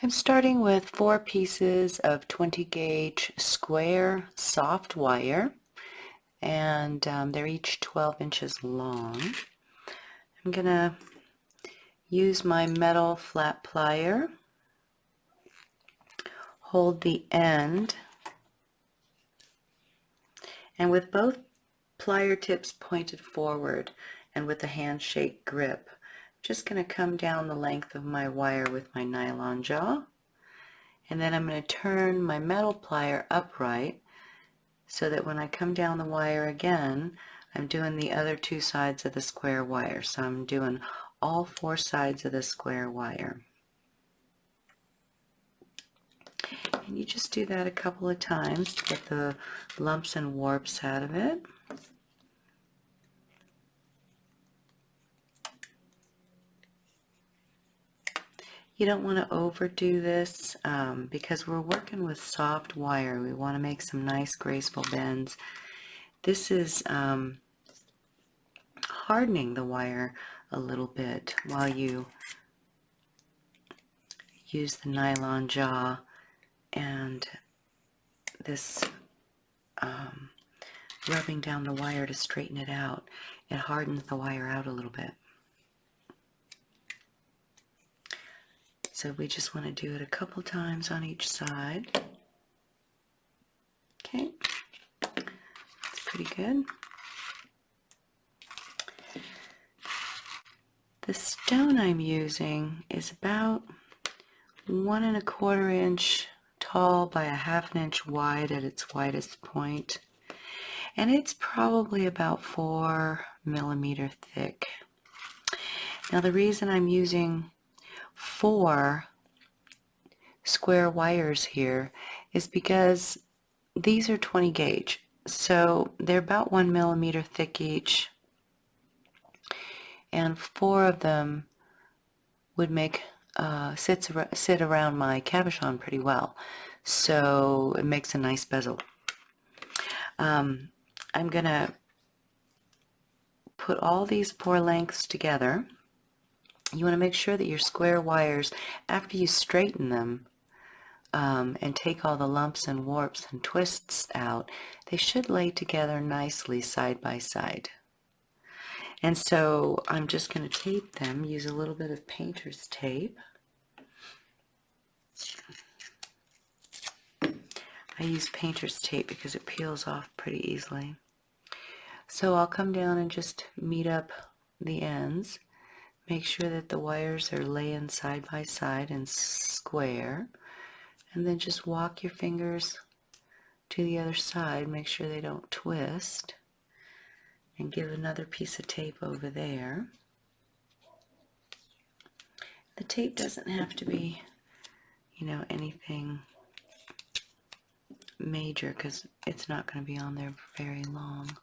I'm starting with 4 pieces of 20 gauge square soft wire, and they're each 12 inches long. I'm going to use my metal flat plier, hold the end, and with both plier tips pointed forward and with a handshake grip, I'm just going to come down the length of my wire with my nylon jaw, and then I'm going to turn my metal plier upright so that when I come down the wire again, I'm doing the other 2 sides of the square wire. So I'm doing all 4 sides of the square wire. And you just do that a couple of times to get the lumps and warps out of it. You don't want to overdo this because we're working with soft wire. We want to make some nice graceful bends. This is hardening the wire a little bit while you use the nylon jaw and this rubbing down the wire to straighten it out. It hardens the wire out a little bit. So we just want to do it a couple times on each side. Okay, that's pretty good. The stone I'm using is about 1 1/4 inch tall by a 1/2 inch wide at its widest point, and it's probably about 4 millimeter thick. Now the reason I'm using 4 square wires here is because these are 20 gauge, so they're about 1 millimeter thick each, and 4 of them would make sit around my cabochon pretty well, so it makes a nice bezel. I'm gonna put all these 4 lengths together. You want to make sure that your square wires, after you straighten them and take all the lumps and warps and twists out, they should lay together nicely side by side. And so I'm just going to tape them, use a little bit of painter's tape. I use painter's tape because it peels off pretty easily. So I'll come down and just meet up the ends. Make sure that the wires are laying side by side and square. And then just walk your fingers to the other side. Make sure they don't twist. And give another piece of tape over there. The tape doesn't have to be, anything major because it's not going to be on there very long.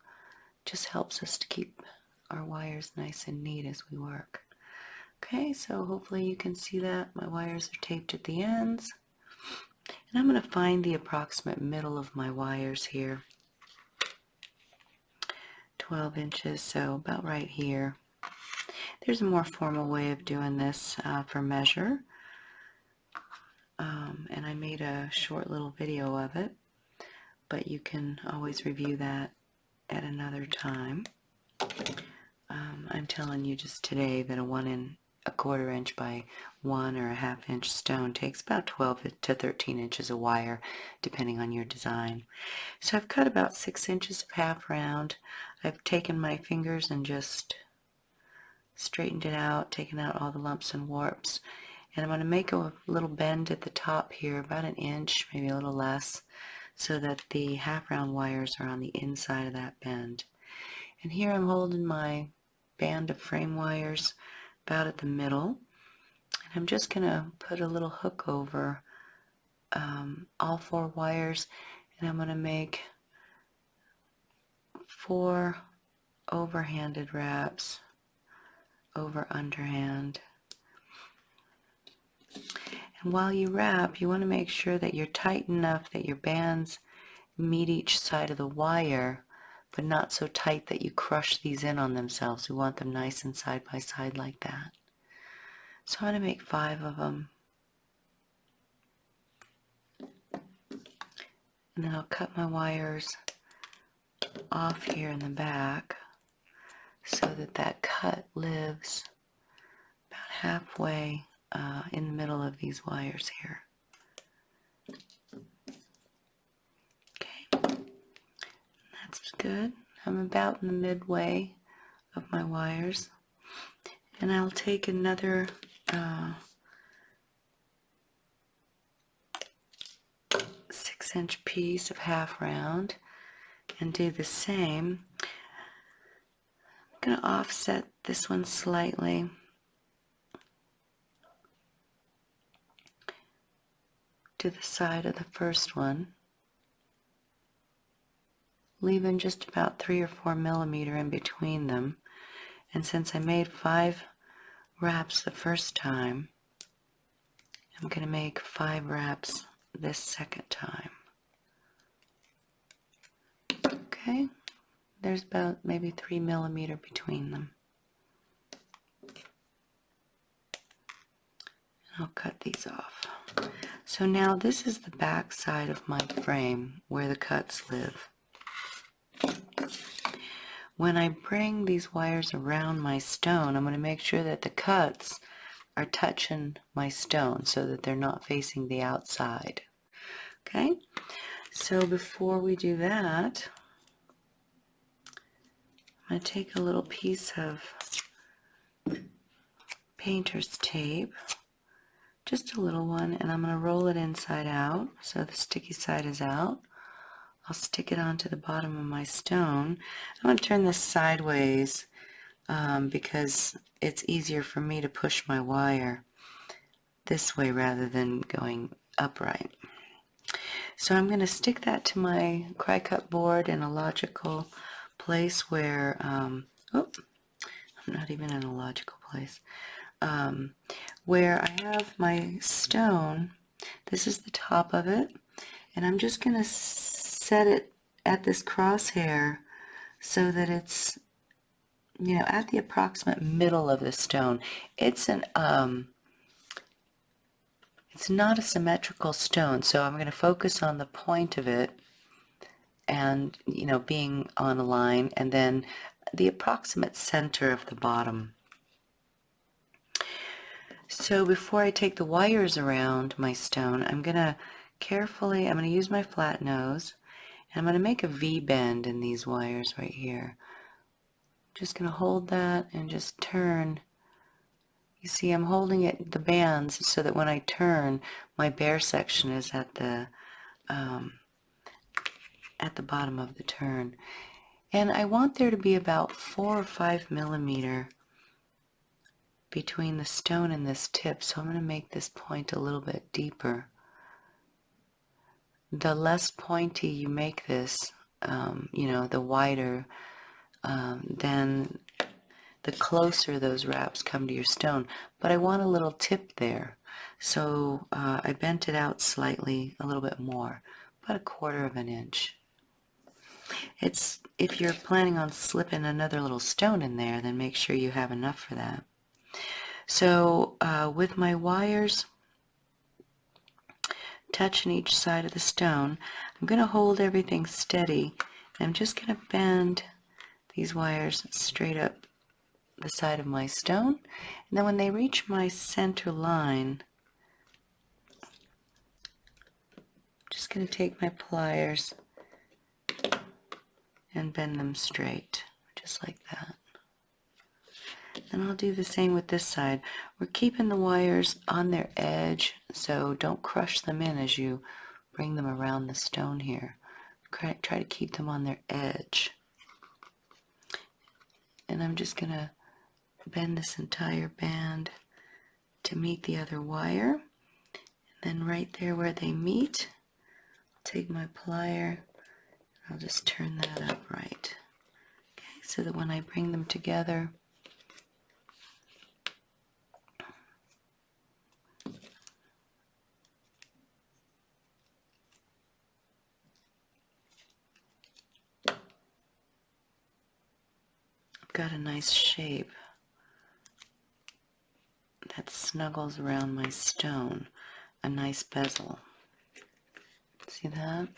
Just helps us to keep our wires nice and neat as we work. Okay, so hopefully you can see that my wires are taped at the ends. And I'm going to find the approximate middle of my wires here. 12 inches, so about right here. There's a more formal way of doing this for measure. And I made a short little video of it, but you can always review that at another time. I'm telling you just today that a 1 1/4 inch by 1 or a 1/2 inch stone takes about 12 to 13 inches of wire, depending on your design. So I've cut about 6 inches of half round. I've taken my fingers and just straightened it out, taken out all the lumps and warps. And I'm going to make a little bend at the top here, about 1 inch, maybe a little less, so that the half round wires are on the inside of that bend. And here I'm holding my band of frame wires about at the middle, and I'm just going to put a little hook over all 4 wires, and I'm going to make 4 overhanded wraps over underhand. And while you wrap, you want to make sure that you're tight enough that your bands meet each side of the wire, but not so tight that you crush these in on themselves. We want them nice and side by side like that. So I'm going to make 5 of them. And then I'll cut my wires off here in the back so that that cut lives about halfway in the middle of these wires here. Okay, that's good. I'm about in the midway of my wires. And I'll take another 6-inch piece of half round and do the same. I'm going to offset this one slightly to the side of the first one, leaving just about 3 or 4 millimeter in between them. And since I made 5 wraps the first time, I'm going to make 5 wraps this second time. Okay, there's about maybe 3 millimeter between them. I'll cut these off. So now this is the back side of my frame where the cuts live. When I bring these wires around my stone, I'm going to make sure that the cuts are touching my stone so that they're not facing the outside. Okay, so before we do that, I'm going to take a little piece of painter's tape, just a little one, and I'm going to roll it inside out so the sticky side is out. I'll stick it onto the bottom of my stone. I'm going to turn this sideways because it's easier for me to push my wire this way rather than going upright. So I'm going to stick that to my cry-cut board in a logical place where, I'm not even in a logical place, where I have my stone. This is the top of it, and I'm just going to set it at this crosshair so that it's, you know, at the approximate middle of the stone. It's not a symmetrical stone, so I'm going to focus on the point of it and, you know, being on a line, and then the approximate center of the bottom. So before I take the wires around my stone, I'm going to use my flat nose, and I'm going to make a V bend in these wires right here. Just going to hold that and just turn. You see, I'm holding the bands so that when I turn, my bare section is at the bottom of the turn. And I want there to be about 4 or 5 millimeter between the stone and this tip, so I'm going to make this point a little bit deeper. The less pointy you make this, you know, the wider, then the closer those wraps come to your stone. But I want a little tip there, so I bent it out slightly, a little bit more, about 1/4 of an inch. If you're planning on slipping another little stone in there, then make sure you have enough for that. So with my wires touching each side of the stone, I'm going to hold everything steady. I'm just going to bend these wires straight up the side of my stone, and then when they reach my center line, I'm just going to take my pliers and bend them straight, just like that. And I'll do the same with this side. We're keeping the wires on their edge, so don't crush them in as you bring them around the stone here. Try to keep them on their edge. And I'm just going to bend this entire band to meet the other wire. And then right there where they meet, I'll take my plier, I'll just turn that upright. Okay, so that when I bring them together, I've got a nice shape that snuggles around my stone, a nice bezel. See that?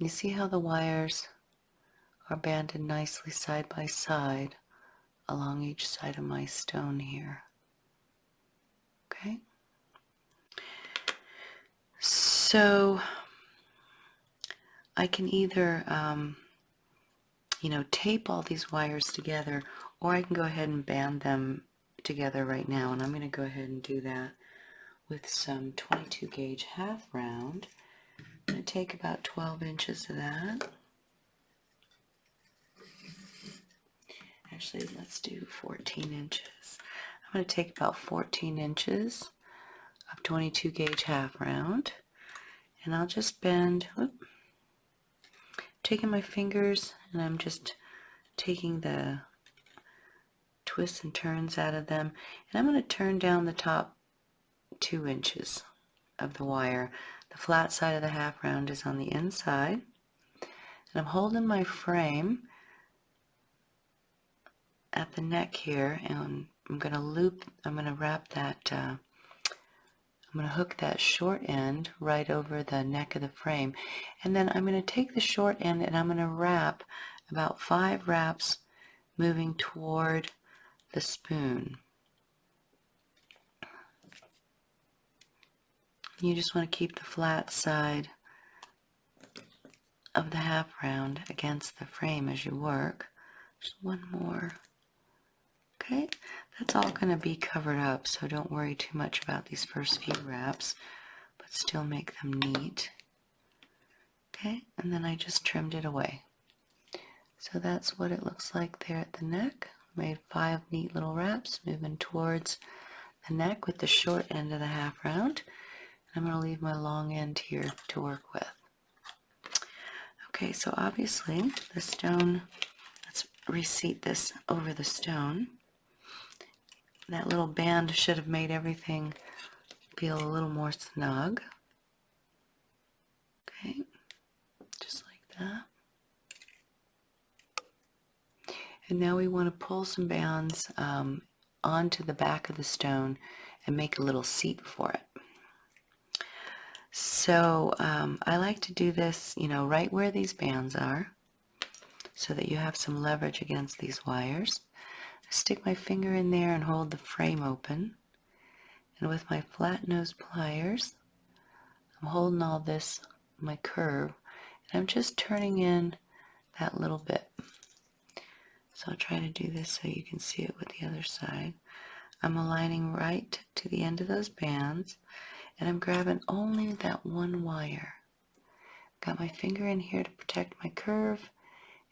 You see how the wires are banded nicely side by side along each side of my stone here. Okay? So I can either, tape all these wires together, or I can go ahead and band them together right now. And I'm going to go ahead and do that with some 22 gauge half round. I'm going to take about 12 inches of that. Actually, let's do 14 inches. I'm going to take about 14 inches of 22 gauge half round, and I'll just bend, taking my fingers, and I'm just taking the twists and turns out of them, and I'm going to turn down the top 2 inches of the wire. The flat side of the half round is on the inside, and I'm holding my frame at the neck here, and I'm going to wrap that, I'm going to hook that short end right over the neck of the frame, and then I'm going to take the short end and I'm going to wrap about 5 wraps moving toward the spoon. You just want to keep the flat side of the half round against the frame as you work. Just one more. Okay, that's all going to be covered up, so don't worry too much about these first few wraps, but still make them neat. Okay, and then I just trimmed it away. So that's what it looks like there at the neck. Made 5 neat little wraps moving towards the neck with the short end of the half round. I'm going to leave my long end here to work with. Okay, so obviously the stone, let's reseat this over the stone. That little band should have made everything feel a little more snug. Okay, just like that. And now we want to pull some bands onto the back of the stone and make a little seat for it. So I like to do this, right where these bands are, so that you have some leverage against these wires. I stick my finger in there and hold the frame open, and with my flat nose pliers, I'm holding all this, my curve, and I'm just turning in that little bit. So I'll try to do this so you can see it with the other side. I'm aligning right to the end of those bands, and I'm grabbing only that one wire. Got my finger in here to protect my curve,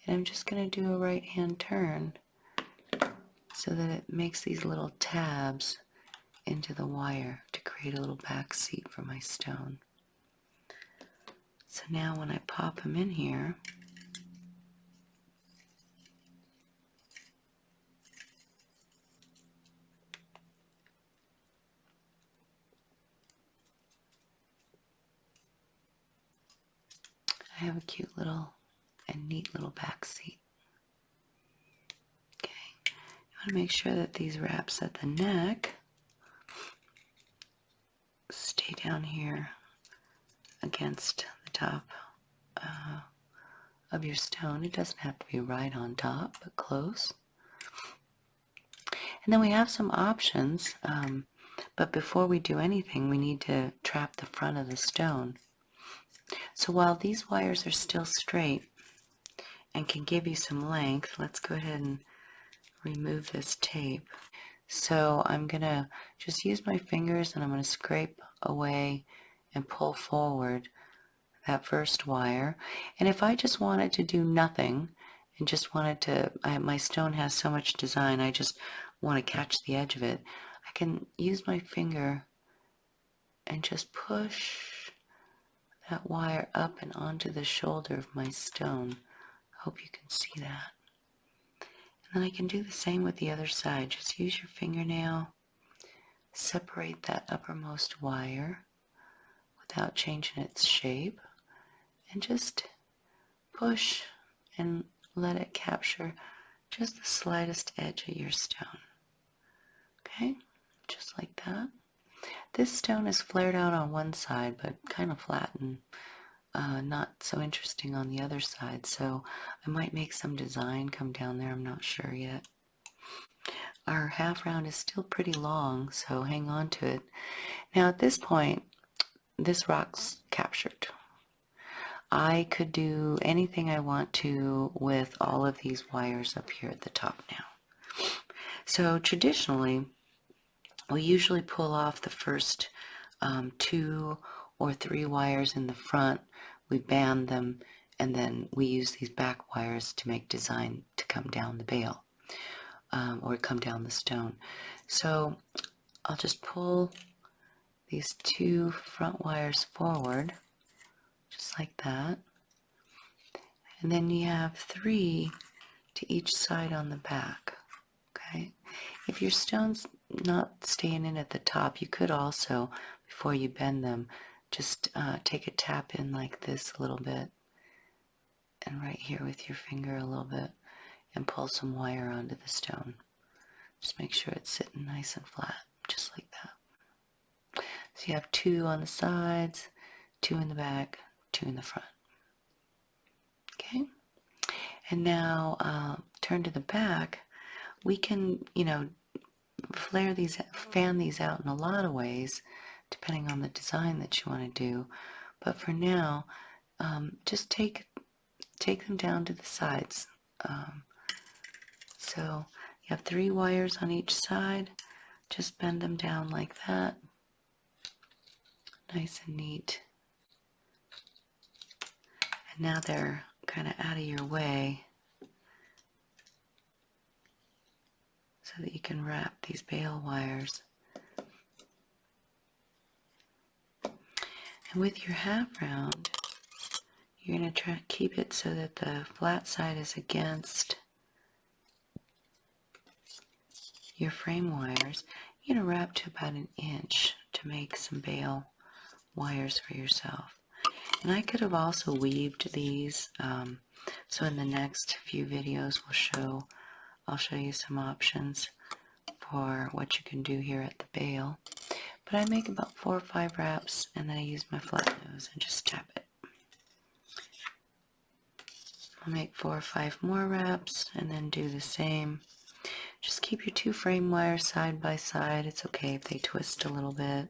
and I'm just going to do a right hand turn so that it makes these little tabs into the wire to create a little back seat for my stone. So now when I pop them in here, I have a cute little and neat little back seat. Okay, you want to make sure that these wraps at the neck stay down here against the top of your stone. It doesn't have to be right on top, but close. And then we have some options, but before we do anything, we need to trap the front of the stone. So while these wires are still straight and can give you some length, let's go ahead and remove this tape. So I'm going to just use my fingers, and I'm going to scrape away and pull forward that first wire. And if I just wanted to do nothing and just wanted to, my stone has so much design, I just want to catch the edge of it, I can use my finger and just push that wire up and onto the shoulder of my stone. I hope you can see that. And then I can do the same with the other side. Just use your fingernail, separate that uppermost wire without changing its shape, and just push and let it capture just the slightest edge of your stone. Okay, just like that. This stone is flared out on one side, but kind of flattened not so interesting on the other side, so I might make some design come down there. I'm not sure yet. Our half round is still pretty long, so hang on to it. Now at this point, this rock's captured. I could do anything I want to with all of these wires up here at the top now. So traditionally, we usually pull off the first 2 or 3 wires in the front, we band them, and then we use these back wires to make design to come down the bale, or come down the stone. So I'll just pull these 2 front wires forward, just like that. And then you have 3 to each side on the back, okay? If your stone's not staying in at the top, you could also, before you bend them, just take a tap in like this a little bit, and right here with your finger a little bit, and pull some wire onto the stone. Just make sure it's sitting nice and flat, just like that. So you have 2 on the sides, 2 in the back, 2 in the front. Okay? And now turn to the back. We can, fan these out in a lot of ways, depending on the design that you want to do. But for now, just take them down to the sides. So you have 3 wires on each side. Just bend them down like that. Nice and neat. And now they're kind of out of your way, so that you can wrap these bale wires. And with your half round, you're going to try to keep it so that the flat side is against your frame wires. You're going to wrap to about 1 inch to make some bale wires for yourself. And I could have also weaved these, so in the next few videos I'll show you some options for what you can do here at the bale. But I make about 4 or 5 wraps, and then I use my flat nose and just tap it. I'll make 4 or 5 more wraps and then do the same. Just keep your 2 frame wires side by side. It's okay if they twist a little bit.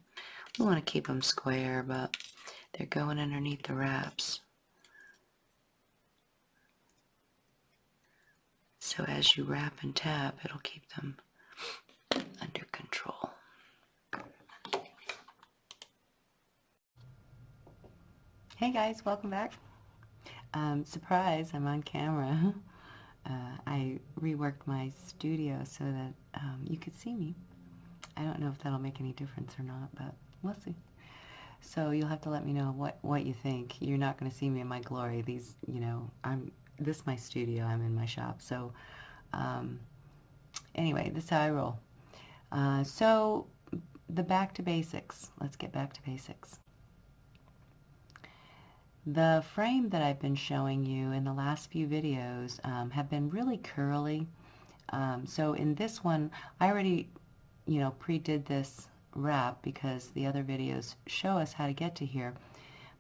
We want to keep them square, but they're going underneath the wraps. So as you wrap and tap, it'll keep them under control. Hey guys, welcome back. Surprise, I'm on camera. I reworked my studio so that you could see me. I don't know if that'll make any difference or not, but we'll see. So you'll have to let me know what you think. You're not going to see me in my glory. These, this is my studio. I'm in my shop. So anyway, this is how I roll. So the back to basics. Let's get back to basics. The frame that I've been showing you in the last few videos have been really curly. So in this one, I already, pre-did this wrap because the other videos show us how to get to here.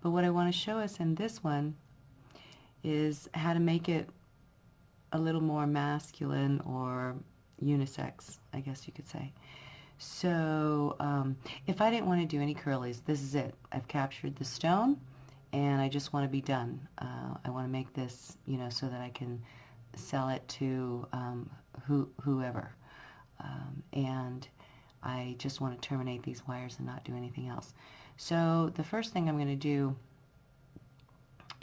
But what I want to show us in this one is how to make it a little more masculine or unisex, I guess you could say. So if I didn't want to do any curlies, this is it. I've captured the stone, and I just want to be done. I want to make this, so that I can sell it to whoever. And I just want to terminate these wires and not do anything else. So the first thing I'm going to do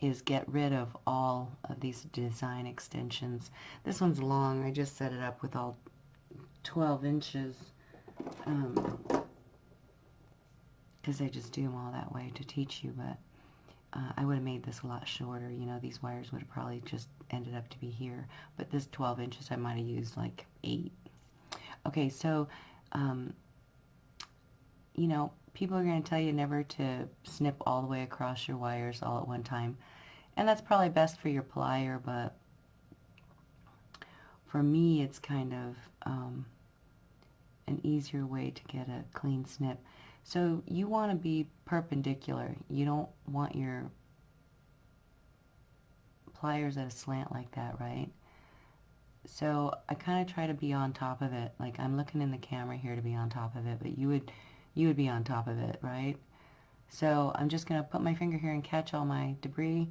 is get rid of all of these design extensions. This one's long. I just set it up with all 12 inches because I just do them all that way to teach you, but I would have made this a lot shorter. These wires would have probably just ended up to be here, but this 12 inches I might have used like 8. Okay, so people are going to tell you never to snip all the way across your wires all at one time, and that's probably best for your plier, but for me it's kind of an easier way to get a clean snip. So you want to be perpendicular. You don't want your pliers at a slant like that, right? So I kind of try to be on top of it. Like I'm looking in the camera here to be on top of it, but you would be on top of it, right? So I'm just going to put my finger here and catch all my debris,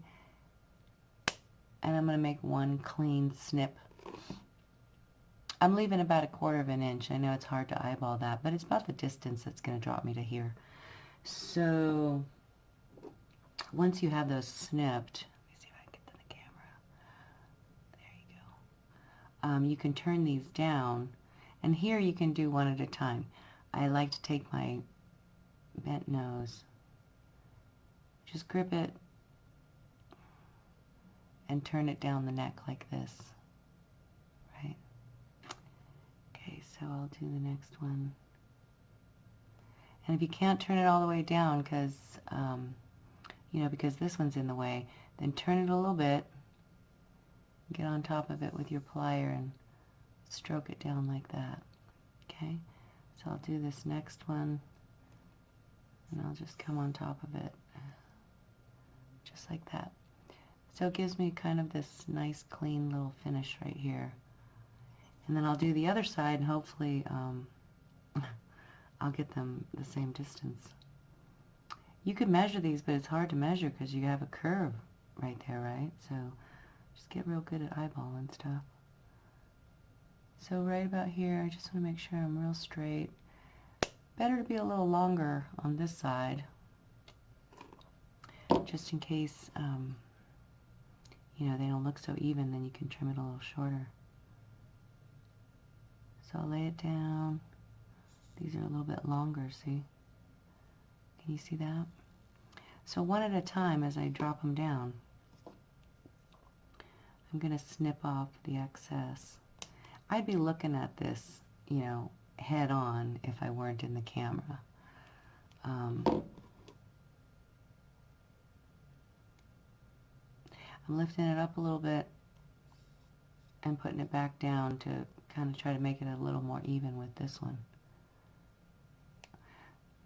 and I'm going to make one clean snip. I'm leaving about 1/4 of an inch. I know it's hard to eyeball that, but it's about the distance that's going to drop me to here. So once you have those snipped, let me see if I can get to the camera. There you go. You can turn these down, and here you can do one at a time. I like to take my bent nose, just grip it, and turn it down the neck like this, right? Okay, so I'll do the next one. And if you can't turn it all the way down because, you know, because this one's in the way, then turn it a little bit, get on top of it with your plier and stroke it down like that, okay? So I'll do this next one, and I'll just come on top of it, just like that. So it gives me kind of this nice clean little finish right here. And then I'll do the other side, and hopefully I'll get them the same distance. You could measure these, but it's hard to measure because you have a curve right there, right? So just get real good at eyeballing stuff. So right about here, I just want to make sure I'm real straight. Better to be a little longer on this side, just in case, you know, they don't look so even, then you can trim it a little shorter. So I'll lay it down. These are a little bit longer, see? Can you see that? So one at a time as I drop them down, I'm going to snip off the excess. I'd be looking at this, you know, head on if I weren't in the camera. I'm lifting it up a little bit and putting it back down to kind of try to make it a little more even with this one.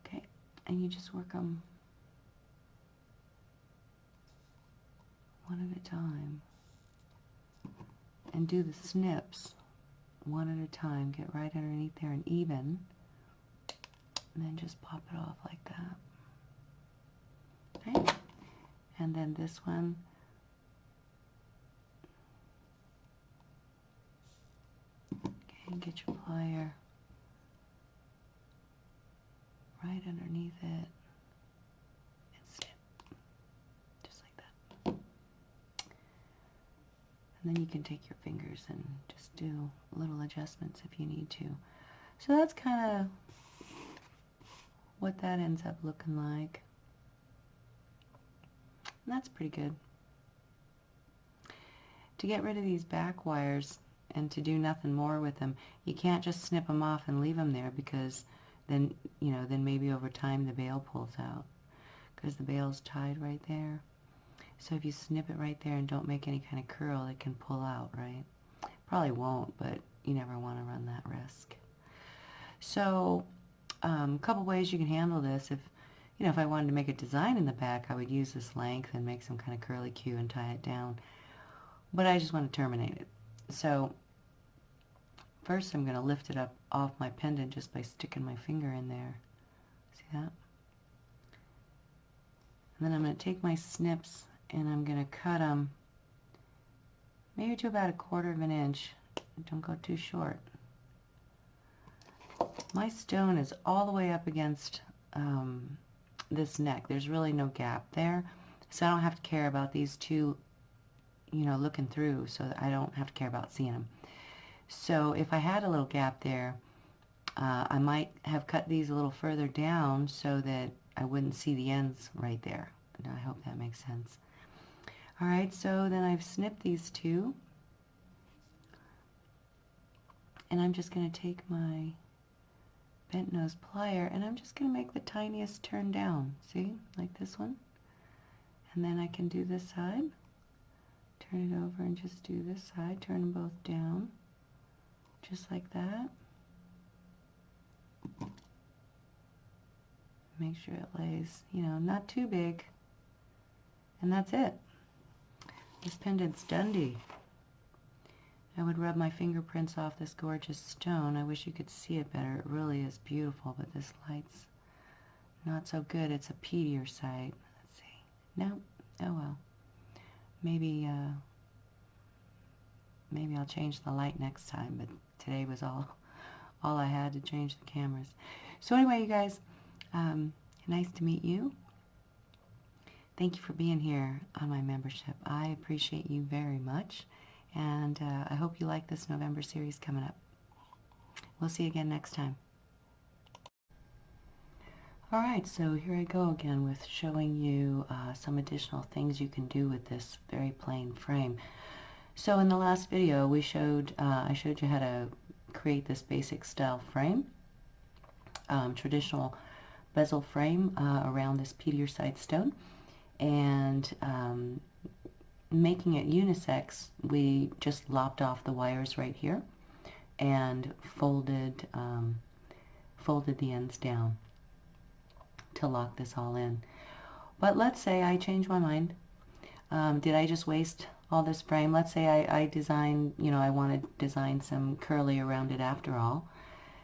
Okay, and you just work them one at a time and do the snips one at a time. Get right underneath there and even, and then just pop it off like that. Okay, and then this one, okay, get your plier right underneath it and snip, just like that. And then you can take your fingers and just do little adjustments if you need to. So that's kind of what that ends up looking like. And that's pretty good. To get rid of these back wires and to do nothing more with them, you can't just snip them off and leave them there, because then, you know, then maybe over time the bail pulls out, because the bail's tied right there. So if you snip it right there and don't make any kind of curl, it can pull out, right? Probably won't, but you never want to run that risk. So a couple ways you can handle this. If, you know, if I wanted to make a design in the back, I would use this length and make some kind of curly Q and tie it down. But I just want to terminate it. So first I'm going to lift it up off my pendant just by sticking my finger in there. See that? And then I'm going to take my snips and I'm going to cut them maybe to about 1/4 of an inch. Don't go too short. My stone is all the way up against this neck. There's really no gap there, so I don't have to care about these two, you know, looking through, so that I don't have to care about seeing them. So if I had a little gap there, I might have cut these a little further down so that I wouldn't see the ends right there. And I hope that makes sense. Alright, so then I've snipped these two, and I'm just going to take my bent nose plier and I'm just going to make the tiniest turn down, see, like this one. And then I can do this side, turn it over and just do this side, turn them both down, just like that. Make sure it lays, you know, not too big. And that's it. This pendant's Dundee. I would rub my fingerprints off this gorgeous stone. I wish you could see it better. It really is beautiful, but this light's not so good. It's a peatier site. Let's see. No. Oh well. Maybe maybe I'll change the light next time, but today was all I had to change the cameras. So anyway, you guys, nice to meet you. Thank you for being here on my membership. I appreciate you very much, and I hope you like this November series coming up. We'll see you again next time. Alright, so here I go again with showing you some additional things you can do with this very plain frame. So in the last video we showed I showed you how to create this basic style frame, traditional bezel frame around this peatier side stone, and making it unisex. We just lopped off the wires right here and folded the ends down to lock this all in. But let's say I change my mind. Did I just waste all this frame? Let's say I design, I want to design some curly around it after all.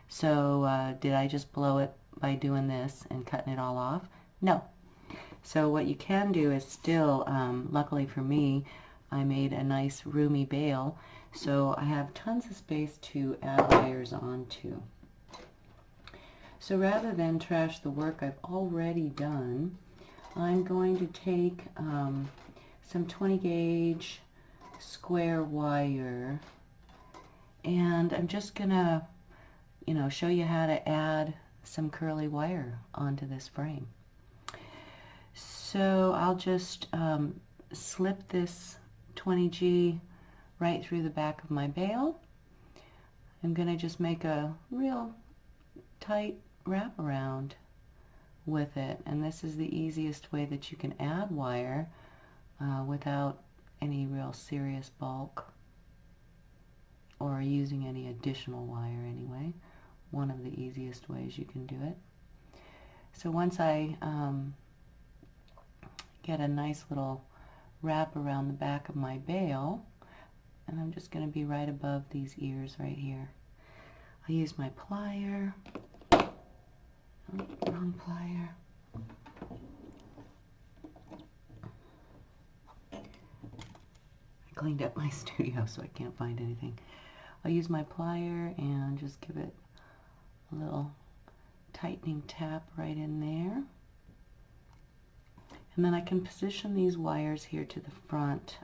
So did I just blow it by doing this and cutting it all off? No. So what you can do is still, luckily for me, I made a nice roomy bail, so I have tons of space to add layers onto. So rather than trash the work I've already done, I'm going to take some 20 gauge square wire, and I'm just gonna show you how to add some curly wire onto this frame. So I'll just slip this 20G right through the back of my bail. I'm gonna just make a real tight wraparound with it, and this is the easiest way that you can add wire without any real serious bulk or using any additional wire anyway. One of the easiest ways you can do it. So once I get a nice little wrap around the back of my bail, and I'm just going to be right above these ears right here. I use my plier. Oh, wrong plier. I cleaned up my studio so I can't find anything. I'll use my plier and just give it a little tightening tap right in there. And then I can position these wires here to the front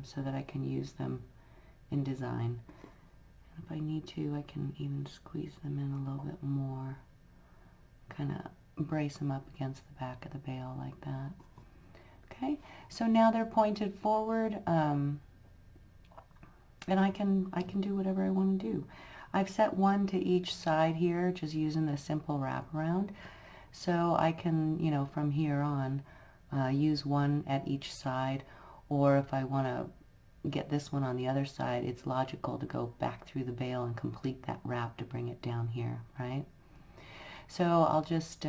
so that I can use them in design. And if I need to, I can even squeeze them in a little bit more. Kind of brace them up against the back of the bail like that. Okay, so now they're pointed forward, and I can do whatever I want to do. I've set one to each side here, just using the simple wraparound. So I can, from here on, use one at each side, or if I want to get this one on the other side, it's logical to go back through the bail and complete that wrap to bring it down here, right? So I'll just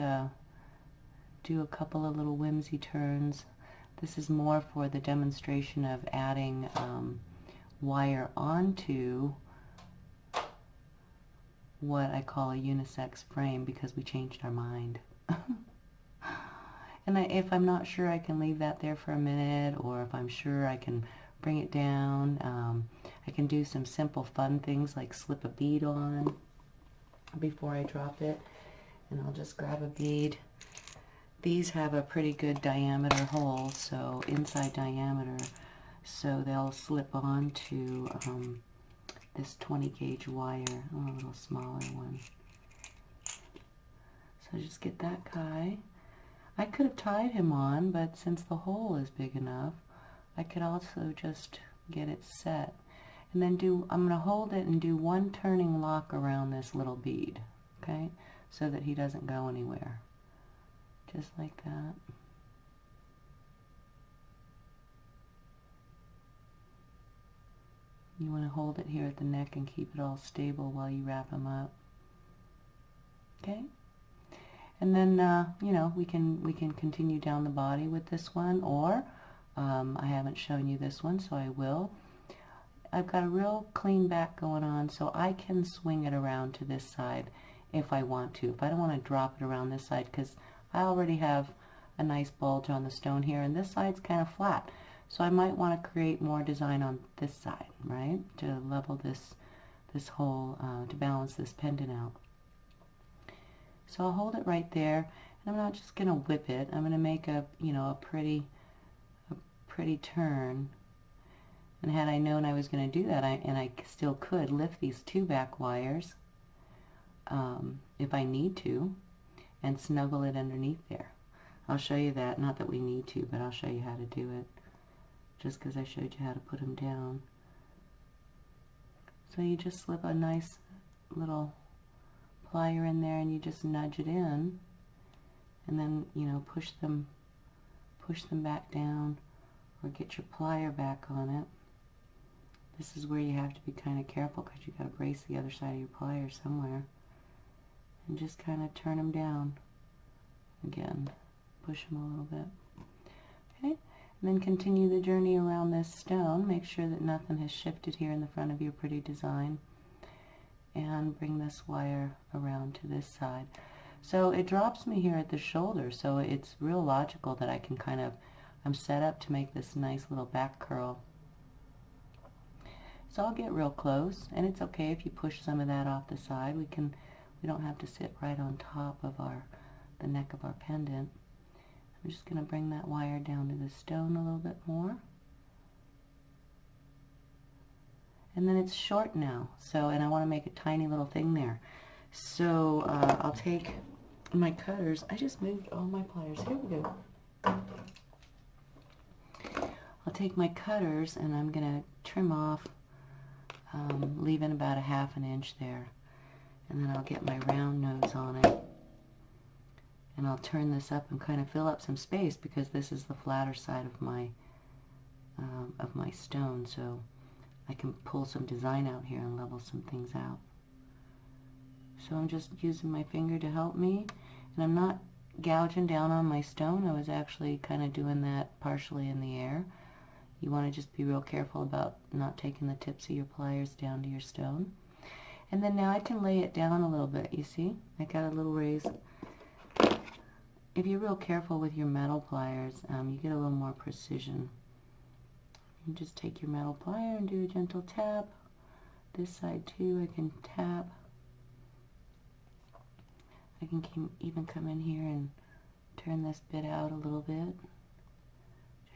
do a couple of little whimsy turns. This is more for the demonstration of adding wire onto what I call a unisex frame, because we changed our mind. And if I'm not sure, I can leave that there for a minute, or if I'm sure, I can bring it down. I can do some simple fun things like slip a bead on before I drop it, and I'll just grab a bead. These have a pretty good diameter hole, so inside diameter, so they'll slip on to this 20 gauge wire, a little smaller one. So just get that guy. I could have tied him on, but since the hole is big enough, I could also just get it set. And then I'm going to hold it and do one turning lock around this little bead, okay, so that he doesn't go anywhere. Just like that. You want to hold it here at the neck and keep it all stable while you wrap him up. Okay? And then, we can continue down the body with this one, or I haven't shown you this one, so I will. I've got a real clean back going on, so I can swing it around to this side if I want to. If I don't want to drop it around this side, because I already have a nice bulge on the stone here, and this side's kind of flat. So I might want to create more design on this side, right? To level this whole, to balance this pendant out. So I'll hold it right there, and I'm not just going to whip it. I'm going to make a, you know, a pretty turn. And had I known I was going to do that, and I still could lift these two back wires if I need to, and snuggle it underneath there. I'll show you that, not that we need to, but I'll show you how to do it, just because I showed you how to put them down. So you just slip a nice little plier in there, and you just nudge it in, and then, you know, push them back down, or get your plier back on it. This is where you have to be kind of careful, because you got to brace the other side of your pliers somewhere, and just kind of turn them down again, push them a little bit. Okay, and then continue the journey around this stone. Make sure that nothing has shifted here in the front of your pretty design, and bring this wire around to this side. So it drops me here at the shoulder, so it's real logical that I can kind of, I'm set up to make this nice little back curl. So I'll get real close, and it's okay if you push some of that off the side. We don't have to sit right on top of the neck of our pendant. I'm just going to bring that wire down to the stone a little bit more. And then it's short now, so, and I want to make a tiny little thing there. So I'll take my cutters. I just moved all my pliers. Here we go. I'll take my cutters, and I'm going to trim off, leaving about a ½ inch there. And then I'll get my round nose on it. And I'll turn this up and kind of fill up some space, because this is the flatter side of my stone. So I can pull some design out here and level some things out. So I'm just using my finger to help me, and I'm not gouging down on my stone. I was actually kind of doing that partially in the air. You want to just be real careful about not taking the tips of your pliers down to your stone. And then now I can lay it down a little bit. You see, I got a little raise. If you're real careful with your metal pliers, you get a little more precision. You just take your metal plier and do a gentle tap. This side too, I can tap. I can even come in here and turn this bit out a little bit.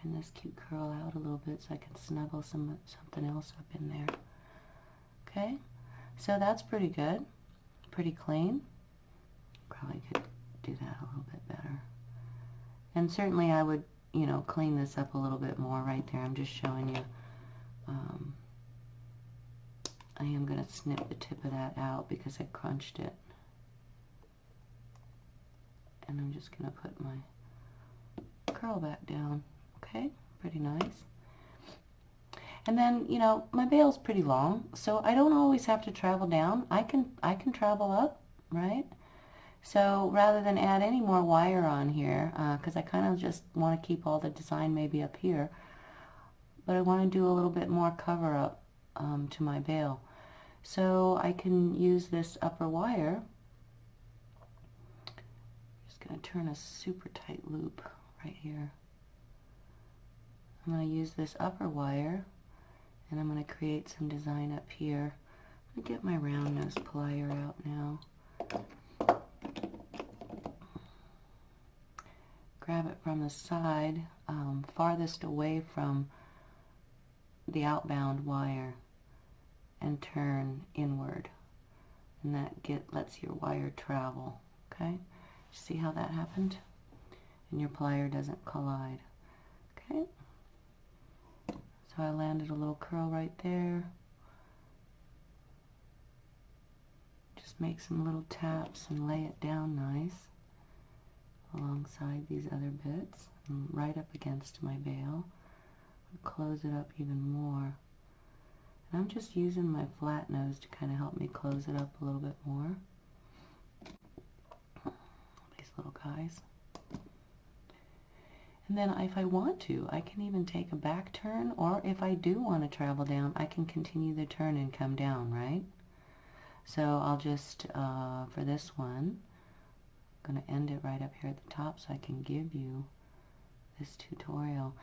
Turn this cute curl out a little bit, so I can snuggle something else up in there. Okay, so that's pretty good, pretty clean. Probably could do that a little bit better. And certainly I would, you know, clean this up a little bit more right there. I'm just showing you. I am going to snip the tip of that out because I crunched it. And I'm just going to put my curl back down. Okay, pretty nice. And then, you know, my bail's pretty long, so I don't always have to travel down. I can travel up, right? So rather than add any more wire on here, because I kind of just want to keep all the design maybe up here, but I want to do a little bit more cover up to my bail. So I can use this upper wire. Just going to turn a super tight loop right here. I'm going to use this upper wire, and I'm going to create some design up here. I'm going to get my round nose plier out now. Grab it from the side, farthest away from the outbound wire, and turn inward. And that lets your wire travel. Okay? See how that happened? And your plier doesn't collide. Okay? So I landed a little curl right there. Just make some little taps and lay it down nice alongside these other bits and right up against my bail. Close it up even more. And I'm just using my flat nose to kind of help me close it up a little bit more. These little guys. And then if I want to, I can even take a back turn, or if I do want to travel down, I can continue the turn and come down, right? So I'll just, for this one, I'm going to end it right up here at the top so I can give you this tutorial.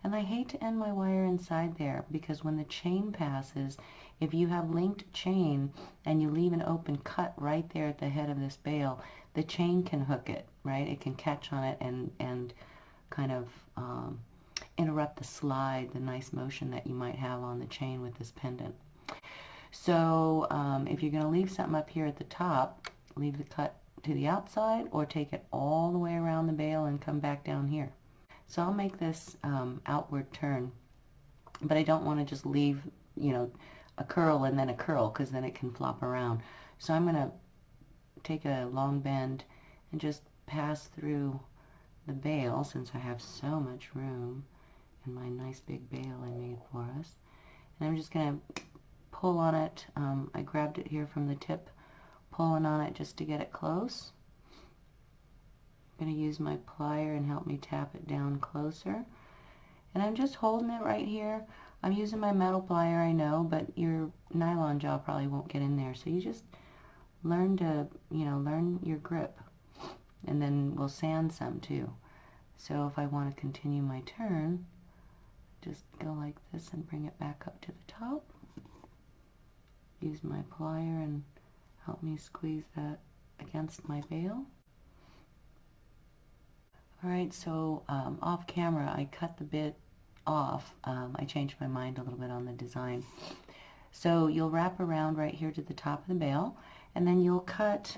And I hate to end my wire inside there, because when the chain passes, if you have linked chain and you leave an open cut right there at the head of this bail, the chain can hook it, right? It can catch on it and kind of interrupt the slide, the nice motion that you might have on the chain with this pendant. So if you're going to leave something up here at the top, leave the cut to the outside or take it all the way around the bail and come back down here. So I'll make this outward turn, but I don't want to just leave, you know, a curl and then a curl, because then it can flop around. So I'm going to take a long bend and just pass through the bail, since I have so much room in my nice big bail I made for us. And I'm just going to pull on it. I grabbed it here from the tip, pulling on it just to get it close. I'm going to use my plier and help me tap it down closer. And I'm just holding it right here. I'm using my metal plier, I know, but your nylon jaw probably won't get in there. So you just learn to, you know, learn your grip. And then we'll sand some too. So if I want to continue my turn, just go like this and bring it back up to the top. Use my plier and help me squeeze that against my bail. Alright, so off camera I cut the bit off. I changed my mind a little bit on the design. So you'll wrap around right here to the top of the bail, and then you'll cut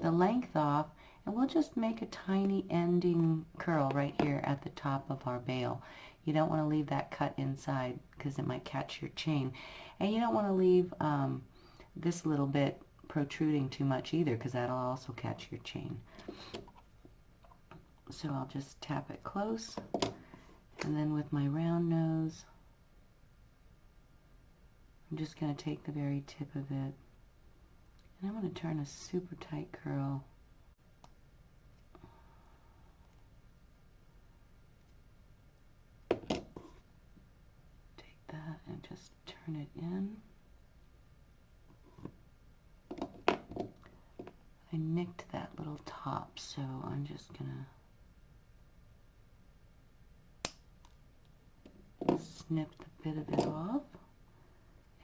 the length off, and we'll just make a tiny ending curl right here at the top of our bail. You don't want to leave that cut inside because it might catch your chain, and you don't want to leave this little bit protruding too much either, because that'll also catch your chain. So I'll just tap it close, and then with my round nose, I'm just going to take the very tip of it, and I'm going to turn a super tight curl. Take that and just turn it in. I nicked that little top, so I'm just going to snip the bit of it off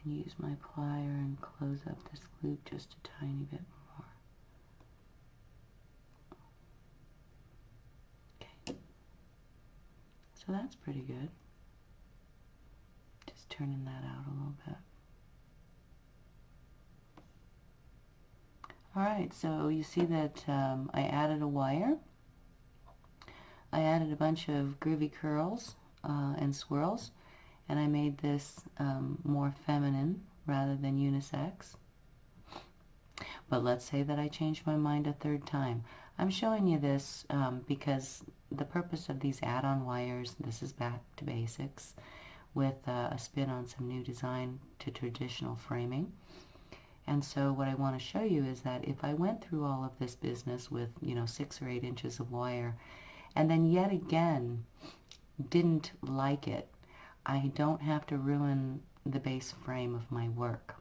and use my plier and close up this loop just a tiny bit more. Okay, so that's pretty good. Just turning that out a little bit. Alright, so you see that I added a wire. I added a bunch of groovy curls and swirls, and I made this more feminine rather than unisex. But let's say that I changed my mind a third time. I'm showing you this because the purpose of these add-on wires, this is back to basics with a spin on some new design to traditional framing. And so what I want to show you is that if I went through all of this business with, you know, 6 or 8 inches of wire, and then yet again didn't like it, I don't have to ruin the base frame of my work.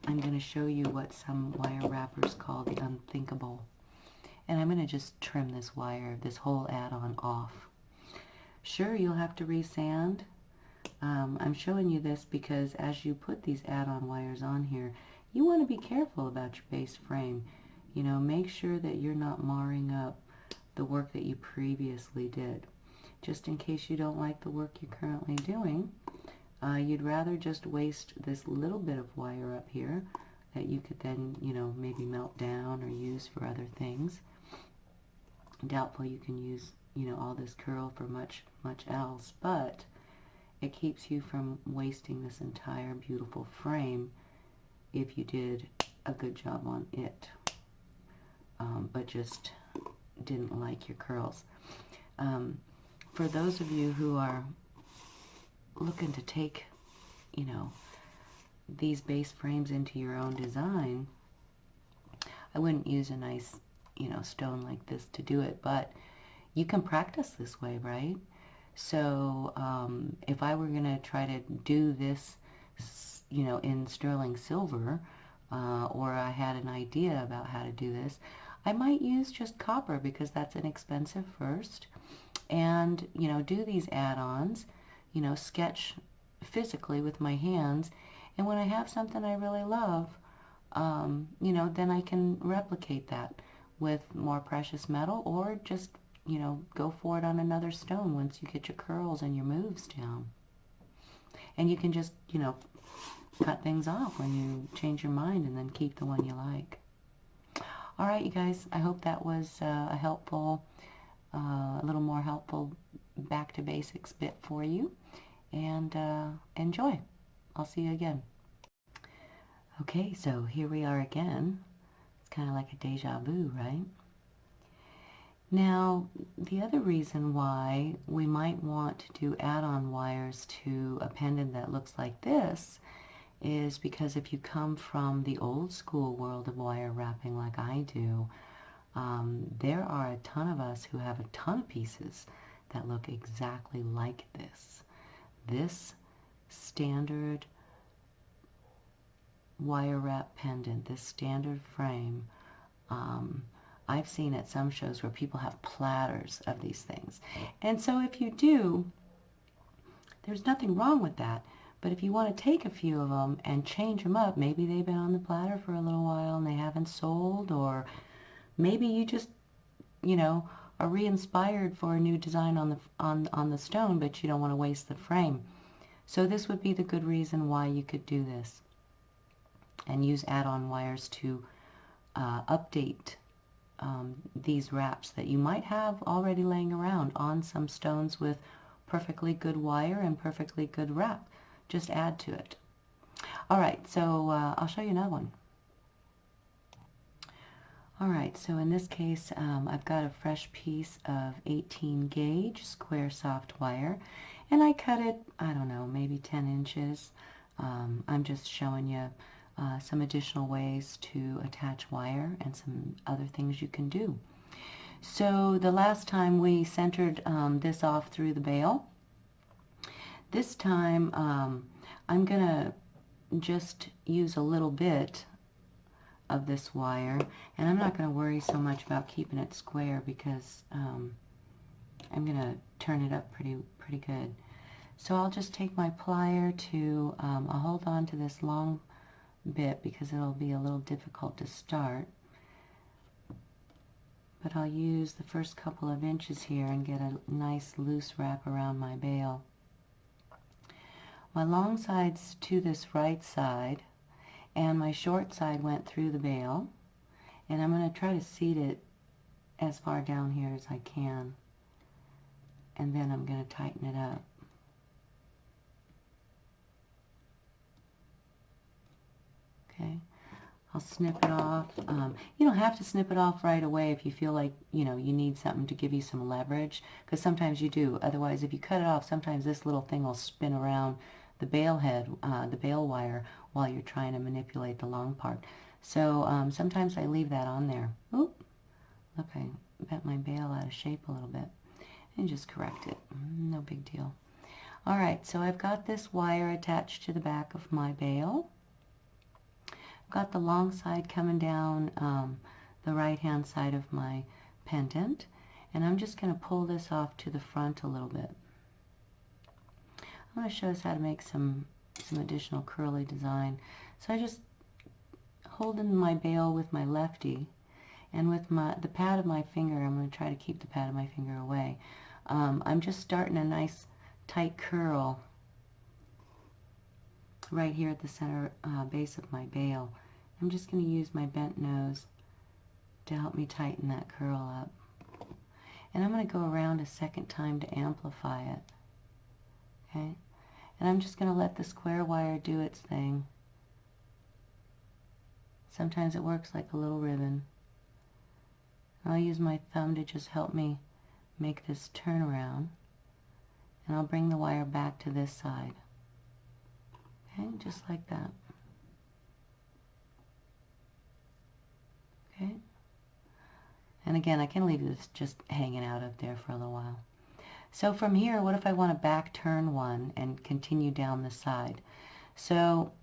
I'm going to show you what some wire wrappers call the unthinkable. And I'm going to just trim this wire, this whole add-on off. Sure, you'll have to resand. I'm showing you this because as you put these add-on wires on here, you want to be careful about your base frame. You know, make sure that you're not marring up the work that you previously did. Just in case you don't like the work you're currently doing, you'd rather just waste this little bit of wire up here that you could then, you know, maybe melt down or use for other things. Doubtful you can use, you know, all this curl for much else, but it keeps you from wasting this entire beautiful frame if you did a good job on it, but just didn't like your curls. For those of you who are looking to take, you know, these base frames into your own design, I wouldn't use a nice, you know, stone like this to do it, but you can practice this way, right? So if I were going to try to do this, you know, in sterling silver, or I had an idea about how to do this, I might use just copper because that's inexpensive first, and, you know, do these add-ons, you know, sketch physically with my hands, and when I have something I really love, you know, then I can replicate that with more precious metal, or just, you know, go for it on another stone once you get your curls and your moves down. And you can just, you know, cut things off when you change your mind and then keep the one you like. All right, you guys, I hope that was a helpful, a little more helpful back to basics bit for you. And enjoy. I'll see you again. Okay, so here we are again. It's kind of like a deja vu, right? Now, the other reason why we might want to do add-on wires to a pendant that looks like this is because if you come from the old school world of wire wrapping like I do, there are a ton of us who have a ton of pieces that look exactly like this. This standard wire wrap pendant, this standard frame, I've seen at some shows where people have platters of these things. And so if you do, there's nothing wrong with that. But if you want to take a few of them and change them up, maybe they've been on the platter for a little while and they haven't sold, or maybe you just, you know, are re-inspired for a new design on the stone, but you don't want to waste the frame. So this would be the good reason why you could do this and use add-on wires to update these wraps that you might have already laying around on some stones with perfectly good wire and perfectly good wrap. Just add to it. All right, so I'll show you another one. All right, so in this case, I've got a fresh piece of 18 gauge square soft wire, and I cut it, I don't know, maybe 10 inches. I'm just showing you some additional ways to attach wire and some other things you can do. So the last time we centered this off through the bail. This time I'm going to just use a little bit of this wire, and I'm not going to worry so much about keeping it square because I'm going to turn it up pretty good. So I'll just take my plier to, I'll hold on to this long bit because it'll be a little difficult to start, but I'll use the first couple of inches here and get a nice loose wrap around my bail. My long side's to this right side, and my short side went through the bail, and I'm going to try to seat it as far down here as I can, and then I'm going to tighten it up. Okay, I'll snip it off. You don't have to snip it off right away if you feel like, you know, you need something to give you some leverage, because sometimes you do. Otherwise, if you cut it off, sometimes this little thing will spin around the bail head, the bail wire, while you're trying to manipulate the long part. So sometimes I leave that on there. Oop, look, I bent my bail out of shape a little bit, and just correct it. No big deal. All right, so I've got this wire attached to the back of my bail. I've got the long side coming down the right hand side of my pendant, and I'm just going to pull this off to the front a little bit. I'm going to show us how to make some additional curly design. So I just hold in my bail with my lefty, and with the pad of my finger, I'm going to try to keep the pad of my finger away. I'm just starting a nice tight curl right here at the center base of my bail. I'm just going to use my bent nose to help me tighten that curl up. And I'm going to go around a second time to amplify it. Okay? And I'm just going to let the square wire do its thing. Sometimes it works like a little ribbon. I'll use my thumb to just help me make this turnaround. And I'll bring the wire back to this side. Okay, just like that. Okay. And again, I can leave this just hanging out of there for a little while. So from here, what if I want to back turn one and continue down the side? So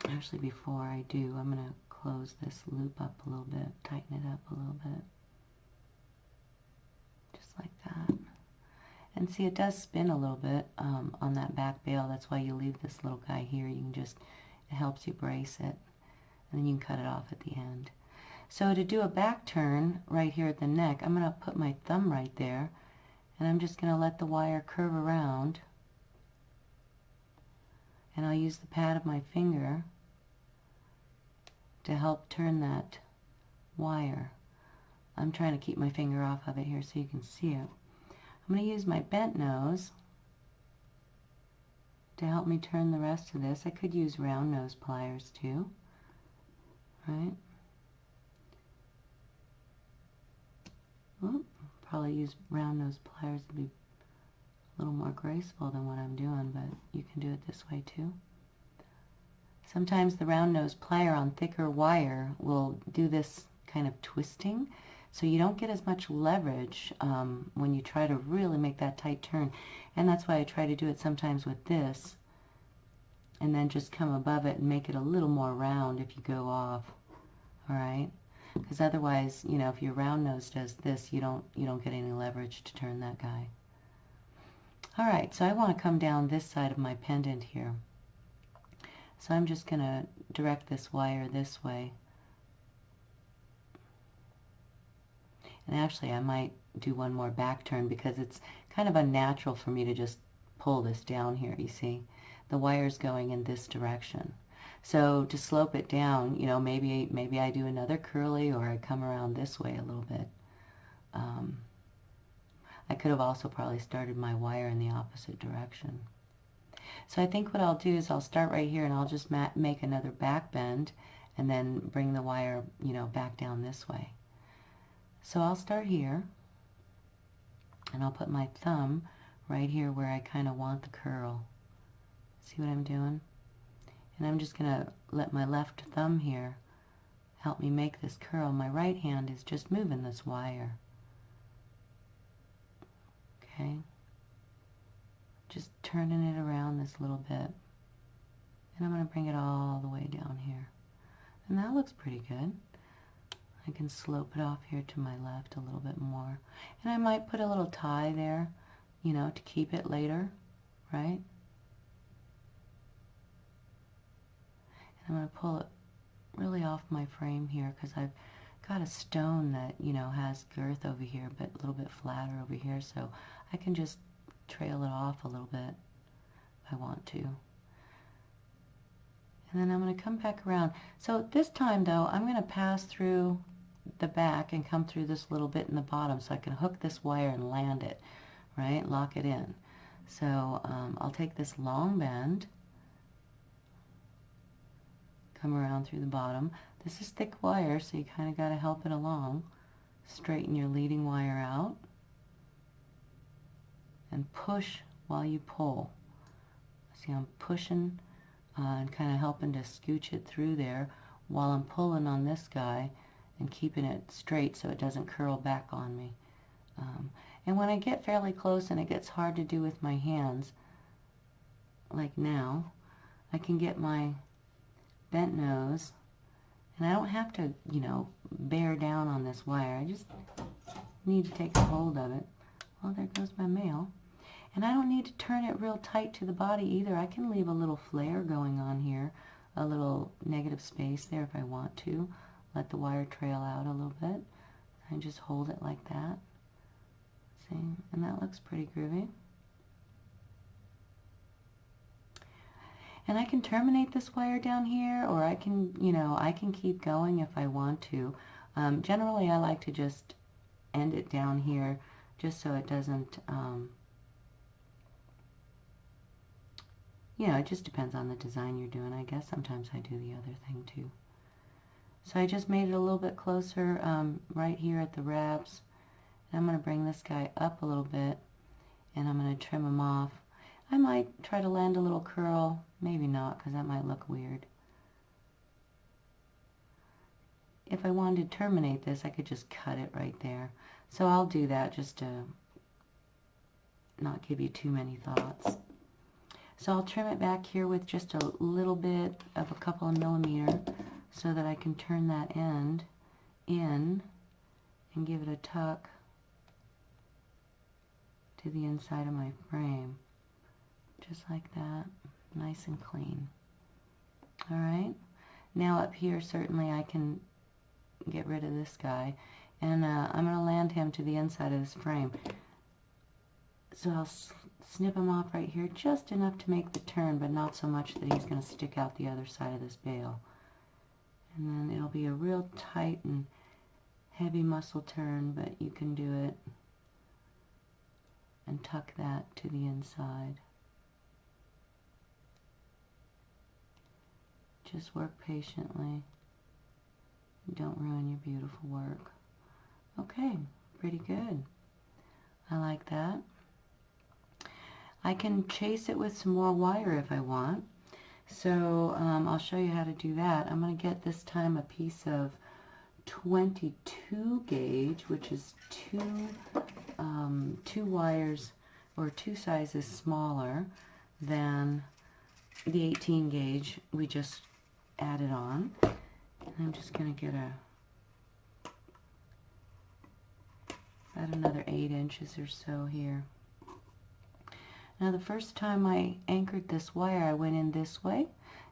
actually before I do, I'm going to close this loop up a little bit, tighten it up a little bit. Just like that. And see, it does spin a little bit on that back bail. That's why you leave this little guy here. You can just, it helps you brace it. And then you can cut it off at the end. So to do a back turn right here at the neck, I'm going to put my thumb right there. And I'm just going to let the wire curve around. And I'll use the pad of my finger to help turn that wire. I'm trying to keep my finger off of it here so you can see it. I'm going to use my bent nose to help me turn the rest of this. I could use round nose pliers too, right? Oop, probably use round nose pliers to be a little more graceful than what I'm doing, but you can do it this way too. Sometimes the round nose plier on thicker wire will do this kind of twisting, so you don't get as much leverage when you try to really make that tight turn. And that's why I try to do it sometimes with this, and then just come above it and make it a little more round if you go off. All right, because otherwise, you know, if your round nose does this, you don't get any leverage to turn that guy. All right, so I want to come down this side of my pendant here. So I'm just going to direct this wire this way. And actually, I might do one more back turn because it's kind of unnatural for me to just pull this down here, you see. The wire's going in this direction. So to slope it down, you know, maybe I do another curly, or I come around this way a little bit. I could have also probably started my wire in the opposite direction. So I think what I'll do is I'll start right here and I'll just make another back bend and then bring the wire, you know, back down this way. So I'll start here and I'll put my thumb right here where I kind of want the curl. See what I'm doing? And I'm just going to let my left thumb here help me make this curl. My right hand is just moving this wire. Okay? Just turning it around this little bit. And I'm going to bring it all the way down here. And that looks pretty good. I can slope it off here to my left a little bit more. And I might put a little tie there, you know, to keep it later, right? And I'm going to pull it really off my frame here because I've got a stone that, you know, has girth over here but a little bit flatter over here, so I can just trail it off a little bit if I want to. And then I'm going to come back around. So this time though, I'm going to pass through the back and come through this little bit in the bottom so I can hook this wire and land it, right? Lock it in. So I'll take this long bend, come around through the bottom. This is thick wire, so you kind of got to help it along. Straighten your leading wire out and push while you pull. See, I'm pushing and kind of helping to scooch it through there while I'm pulling on this guy and keeping it straight so it doesn't curl back on me. And when I get fairly close and it gets hard to do with my hands, like now, I can get my bent nose, and I don't have to, you know, bear down on this wire. I just need to take a hold of it. Well, there goes my mail. And I don't need to turn it real tight to the body either. I can leave a little flare going on here, a little negative space there if I want to. Let the wire trail out a little bit. And just hold it like that. See? And that looks pretty groovy. And I can terminate this wire down here, or I can, you know, I can keep going if I want to. Generally, I like to just end it down here just so it doesn't, you know, it just depends on the design you're doing. I guess sometimes I do the other thing too. So I just made it a little bit closer right here at the wraps. And I'm going to bring this guy up a little bit, and I'm going to trim him off. I might try to land a little curl, maybe not, because that might look weird. if I wanted to terminate this, I could just cut it right there. So I'll do that just to not give you too many thoughts. So I'll trim it back here with just a little bit of a couple of millimeter so that I can turn that end in and give it a tuck to the inside of my frame. Just like that, nice and clean. Alright, now up here certainly I can get rid of this guy, and I'm going to land him to the inside of this frame. So I'll snip him off right here, just enough to make the turn, but not so much that he's going to stick out the other side of this bail. And then it'll be a real tight and heavy muscle turn, but you can do it and tuck that to the inside. Just work patiently. Don't ruin your beautiful work. Okay, pretty good. I like that. I can chase it with some more wire if I want. So I'll show you how to do that. I'm going to get this time a piece of 22 gauge, which is two wires or two sizes smaller than the 18 gauge we just added on. I'm just going to get about another 8 inches or so here. Now the first time I anchored this wire, I went in this way,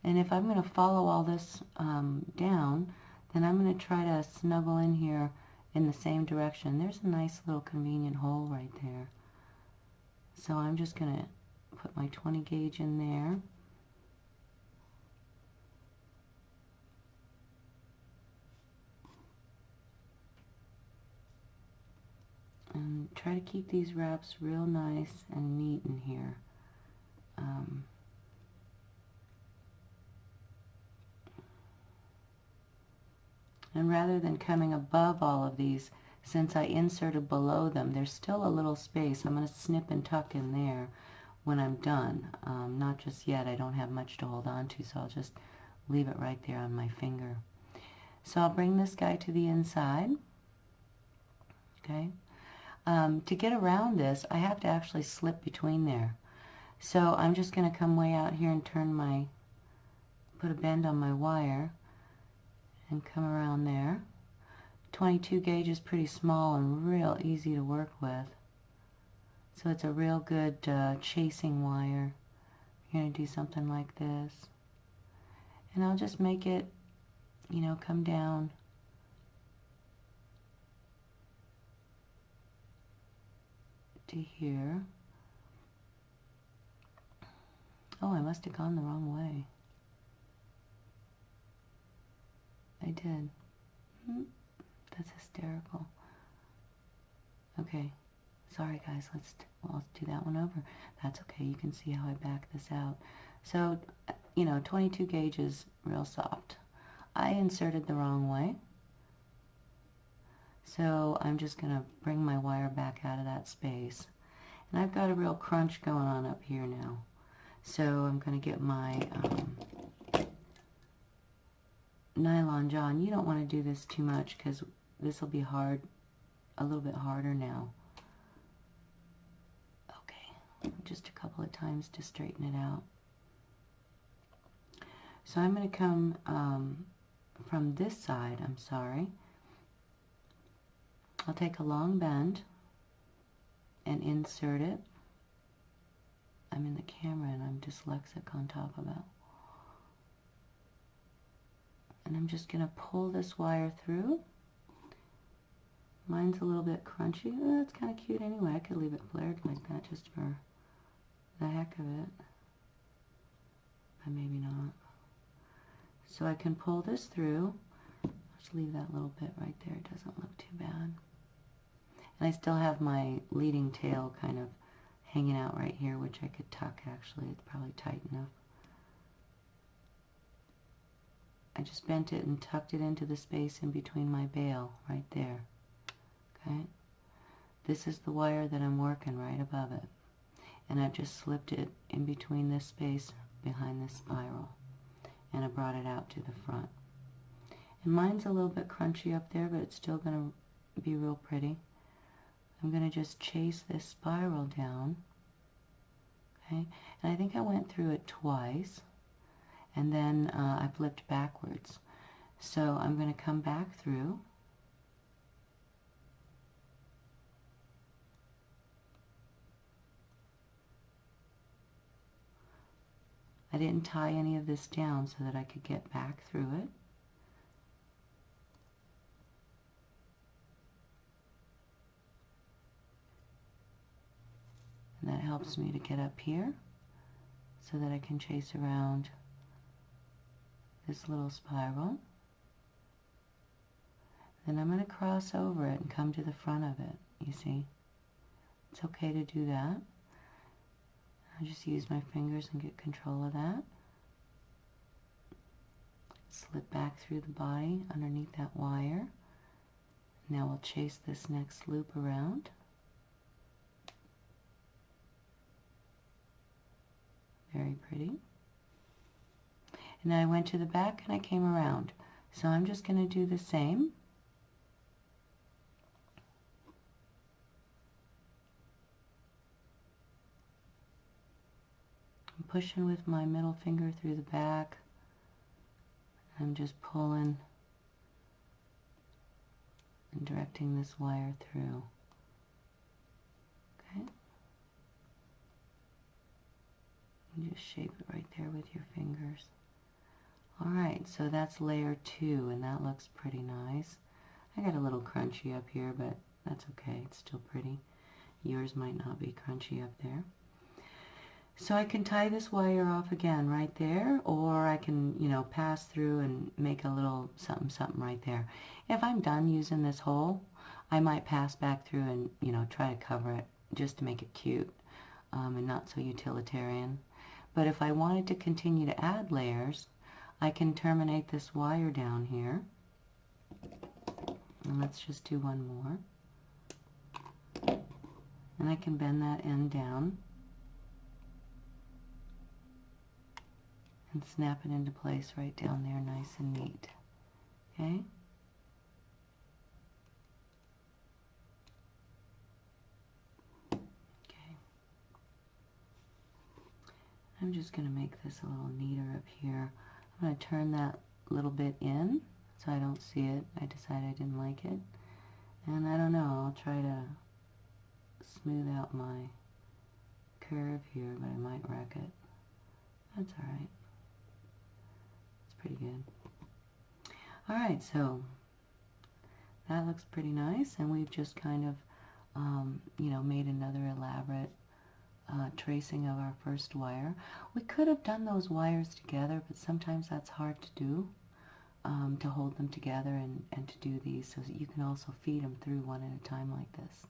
and if I'm going to follow all this down, then I'm going to try to snuggle in here in the same direction. There's a nice little convenient hole right there. So I'm just going to put my 20 gauge in there. And try to keep these wraps real nice and neat in here. And rather than coming above all of these, since I inserted below them, there's still a little space. I'm going to snip and tuck in there when I'm done. Not just yet. I don't have much to hold on to, so I'll just leave it right there on my finger. So I'll bring this guy to the inside. Okay. To get around this, I have to actually slip between there. So I'm just going to come way out here and put a bend on my wire and come around there. 22 gauge is pretty small and real easy to work with. So it's a real good chasing wire. You're going to do something like this. And I'll just make it, you know, come down to here. Oh, I must have gone the wrong way. I did. That's hysterical. Okay. Sorry guys, let's do that one over. That's okay. You can see how I back this out. So, you know, 22 gauge is real soft. I inserted the wrong way. So I'm just going to bring my wire back out of that space. And I've got a real crunch going on up here now. So I'm going to get my nylon jaw. And you don't want to do this too much because this will be hard, a little bit harder now. Okay, just a couple of times to straighten it out. So I'm going to come from this side, I'm sorry. I'll take a long bend and insert it. I'm in the camera and I'm dyslexic on top of that. And I'm just going to pull this wire through. Mine's a little bit crunchy. Oh, it's kind of cute anyway. I could leave it flared like that just for the heck of it. But maybe not. So I can pull this through. Just leave that little bit right there. It doesn't look too bad. And I still have my leading tail kind of hanging out right here, which I could tuck actually. It's probably tight enough. I just bent it and tucked it into the space in between my bail right there. Okay? This is the wire that I'm working right above it. And I've just slipped it in between this space behind this spiral. And I brought it out to the front. And mine's a little bit crunchy up there, but it's still going to be real pretty. I'm going to just chase this spiral down. Okay, and I think I went through it twice, and then I flipped backwards. So I'm going to come back through. I didn't tie any of this down so that I could get back through it. And that helps me to get up here so that I can chase around this little spiral. Then I'm going to cross over it and come to the front of it, you see. It's okay to do that. I just use my fingers and get control of that. Slip back through the body underneath that wire. Now we'll chase this next loop around. Very pretty. And then I went to the back and I came around. So I'm just going to do the same. I'm pushing with my middle finger through the back. I'm just pulling and directing this wire through. Okay? And just shape it right there with your fingers. Alright, so that's layer 2, and that looks pretty nice. I got a little crunchy up here, but that's okay. It's still pretty. Yours might not be crunchy up there. So I can tie this wire off again right there, or I can, you know, pass through and make a little something something right there. If I'm done using this hole, I might pass back through and, you know, try to cover it just to make it cute and not so utilitarian. But if I wanted to continue to add layers, I can terminate this wire down here. And let's just do one more. And I can bend that end down and snap it into place right down there nice and neat. Okay? Okay. I'm just going to make this a little neater up here. I'm going to turn that little bit in so I don't see it. I decided I didn't like it. And I don't know, I'll try to smooth out my curve here, but I might wreck it. That's alright. It's pretty good. Alright, so that looks pretty nice, and we've just kind of, you know, made another elaborate tracing of our first wire. We could have done those wires together, but sometimes that's hard to do, to hold them together and to do these so that you can also feed them through one at a time like this.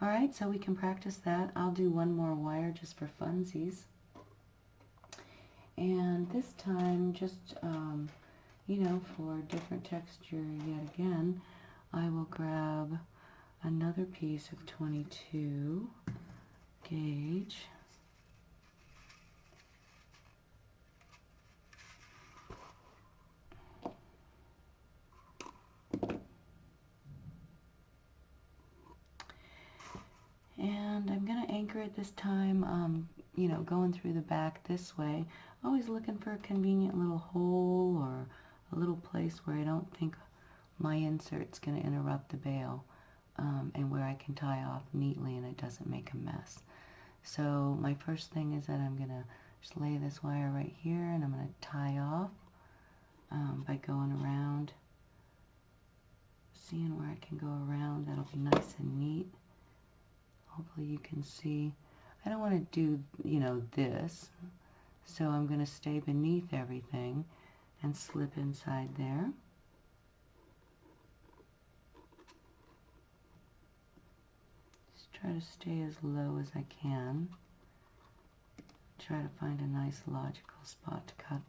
Alright, so we can practice that. I'll do one more wire just for funsies. And this time, just, you know, for different texture yet again, I will grab another piece of 22 gauge. And I'm going to anchor it this time, you know, going through the back this way. Always looking for a convenient little hole or a little place where I don't think my insert's going to interrupt the bail, and where I can tie off neatly and it doesn't make a mess. So my first thing is that I'm going to just lay this wire right here, and I'm going to tie off by going around, seeing where I can go around. That'll be nice and neat. Hopefully you can see. I don't want to do, you know, this, so I'm going to stay beneath everything and slip inside there. Just try to stay as low as I can. Try to find a nice logical spot to cut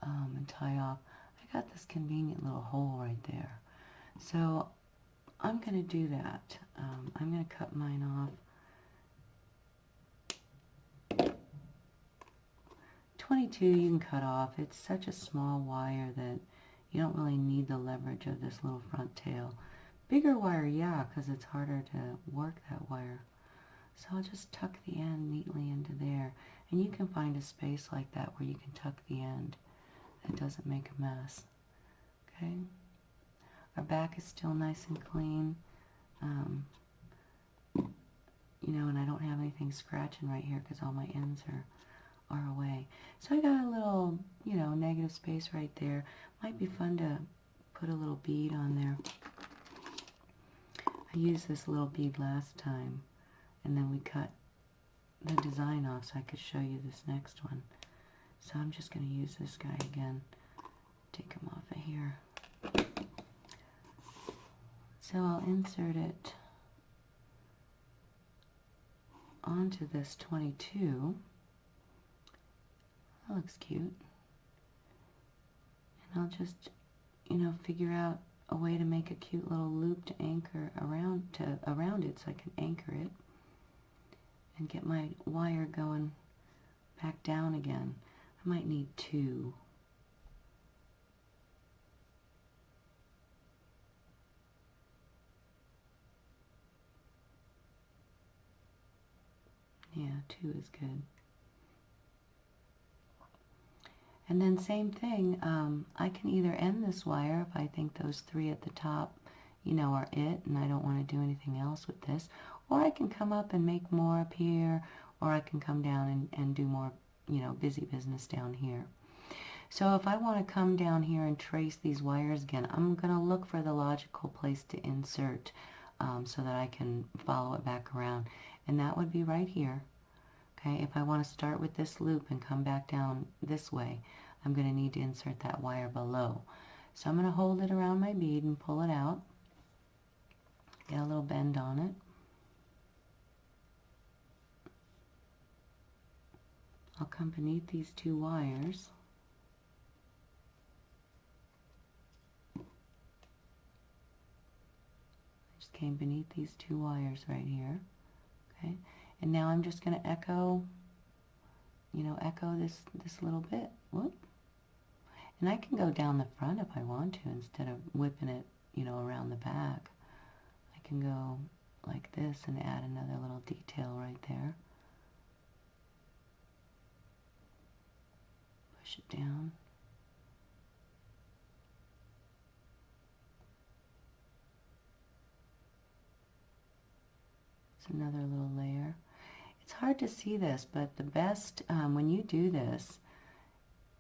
and tie off. I got this convenient little hole right there. So I'm going to do that. I'm going to cut mine off 22. You can cut off. It's such a small wire that, You don't really need the leverage of this little front tail. Bigger wire, yeah, because it's harder to work that wire. So I'll just tuck the end neatly into there. And you can find a space like that where you can tuck the end. That doesn't make a mess. Okay? Our back is still nice and clean. You know, and I don't have anything scratching right here because all my ends are away. So I got a little, you know, negative space right there. Might be fun to put a little bead on there. I used this little bead last time, and then we cut the design off so I could show you this next one. So I'm just going to use this guy again. Take him off of here. So I'll insert it onto this 22. That looks cute. And I'll just, you know, figure out a way to make a cute little loop to anchor around it so I can anchor it and get my wire going back down again. I might need 2. Yeah, 2 is good. And then same thing, I can either end this wire if I think those 3 at the top, you know, are it, and I don't want to do anything else with this, or I can come up and make more up here, or I can come down and do more, you know, busy business down here. So if I want to come down here and trace these wires again, I'm going to look for the logical place to insert so that I can follow it back around, and that would be right here. Okay, if I want to start with this loop and come back down this way, I'm going to need to insert that wire below. So I'm going to hold it around my bead and pull it out. Get a little bend on it. I'll come beneath these 2 wires. I just came beneath these 2 wires right here. Okay, and now I'm just going to echo, you know, echo this little bit. Whoop. And I can go down the front if I want to instead of whipping it, you know, around the back. I can go like this and add another little detail right there. Push it down. It's another little layer. It's hard to see this, but the best, when you do this,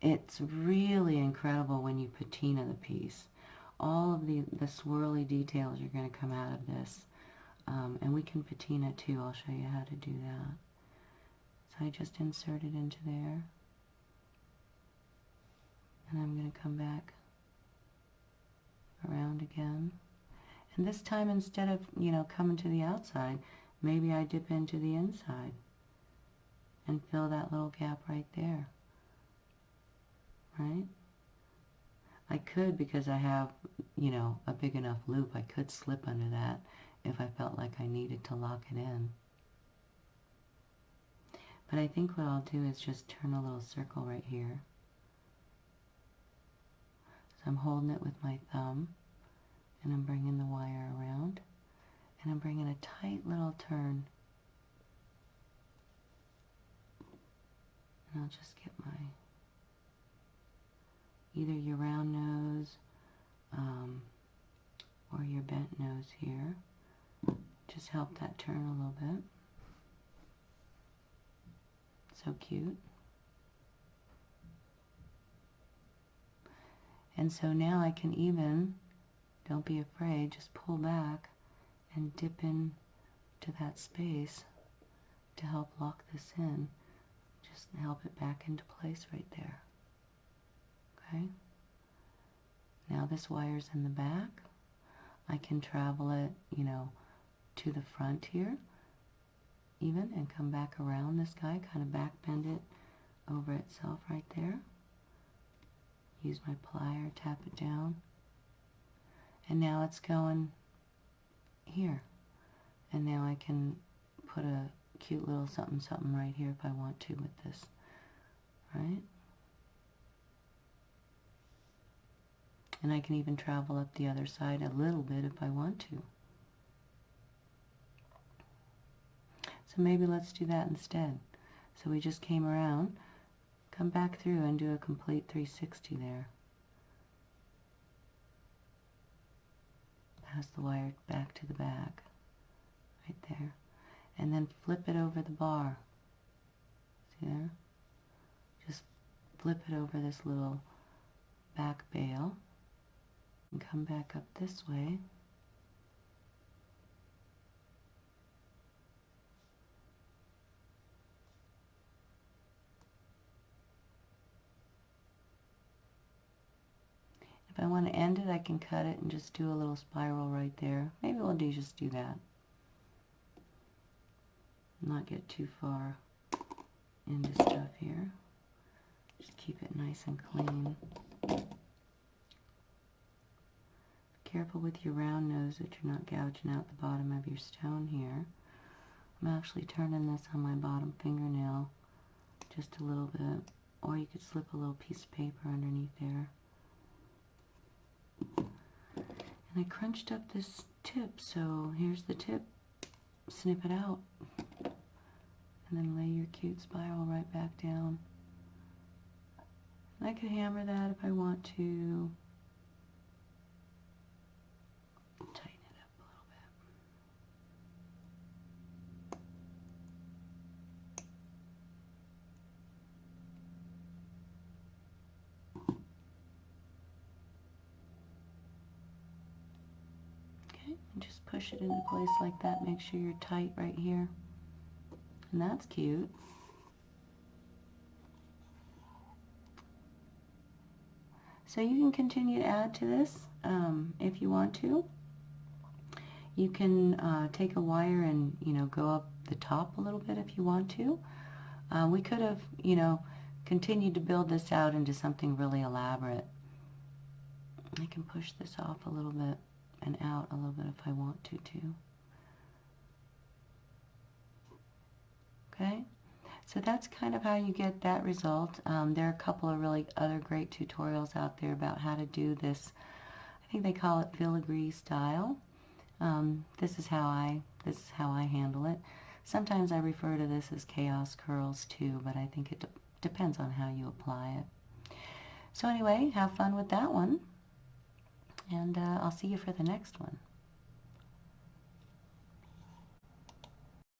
it's really incredible when you patina the piece. All of the swirly details are going to come out of this. And we can patina too. I'll show you how to do that. So I just insert it into there. And I'm going to come back around again. And this time, instead of, you know, coming to the outside, maybe I dip into the inside and fill that little gap right there. Right? I could, because I have, you know, a big enough loop, I could slip under that if I felt like I needed to lock it in. But I think what I'll do is just turn a little circle right here. So I'm holding it with my thumb, and I'm bringing the wire around, and I'm bringing a tight little turn. And I'll just get my, either your round nose or your bent nose here. Just help that turn a little bit. So cute. And so now I can even, don't be afraid, just pull back and dip in to that space to help lock this in. Just help it back into place right there. Okay? Now this wire's in the back. I can travel it, you know, to the front here even and come back around this guy, kind of back bend it over itself right there. Use my plier, tap it down. And now it's going here. And now I can put a cute little something something right here if I want to with this. Right? And I can even travel up the other side a little bit if I want to. So maybe let's do that instead. So we just came around, come back through and do a complete 360 there. Pass the wire back to the back, right there. And then flip it over the bar. See there? Just flip it over this little back bail and come back up this way. If I want to end it, I can cut it and just do a little spiral right there. Maybe we'll just do that. Not get too far into stuff here. Just keep it nice and clean. Be careful with your round nose that you're not gouging out the bottom of your stone here. I'm actually turning this on my bottom fingernail just a little bit, or you could slip a little piece of paper underneath there. And I crunched up this tip, so here's the tip. Snip it out. And then lay your cute spiral right back down. And I could hammer that if I want to. Tighten it up a little bit. Okay, and just push it into place like that. Make sure you're tight right here. And that's cute. So you can continue to add to this if you want to. You can take a wire and, go up the top a little bit if you want to. We could have, continued to build this out into something really elaborate. I can push this off a little bit and out a little bit if I want to too. Okay, so that's kind of how you get that result. There are a couple of really other great tutorials out there about how to do this. I think they call it filigree style. This is how I handle it. Sometimes I refer to this as chaos curls too, but I think it depends on how you apply it. So anyway, have fun with that one, and I'll see you for the next one.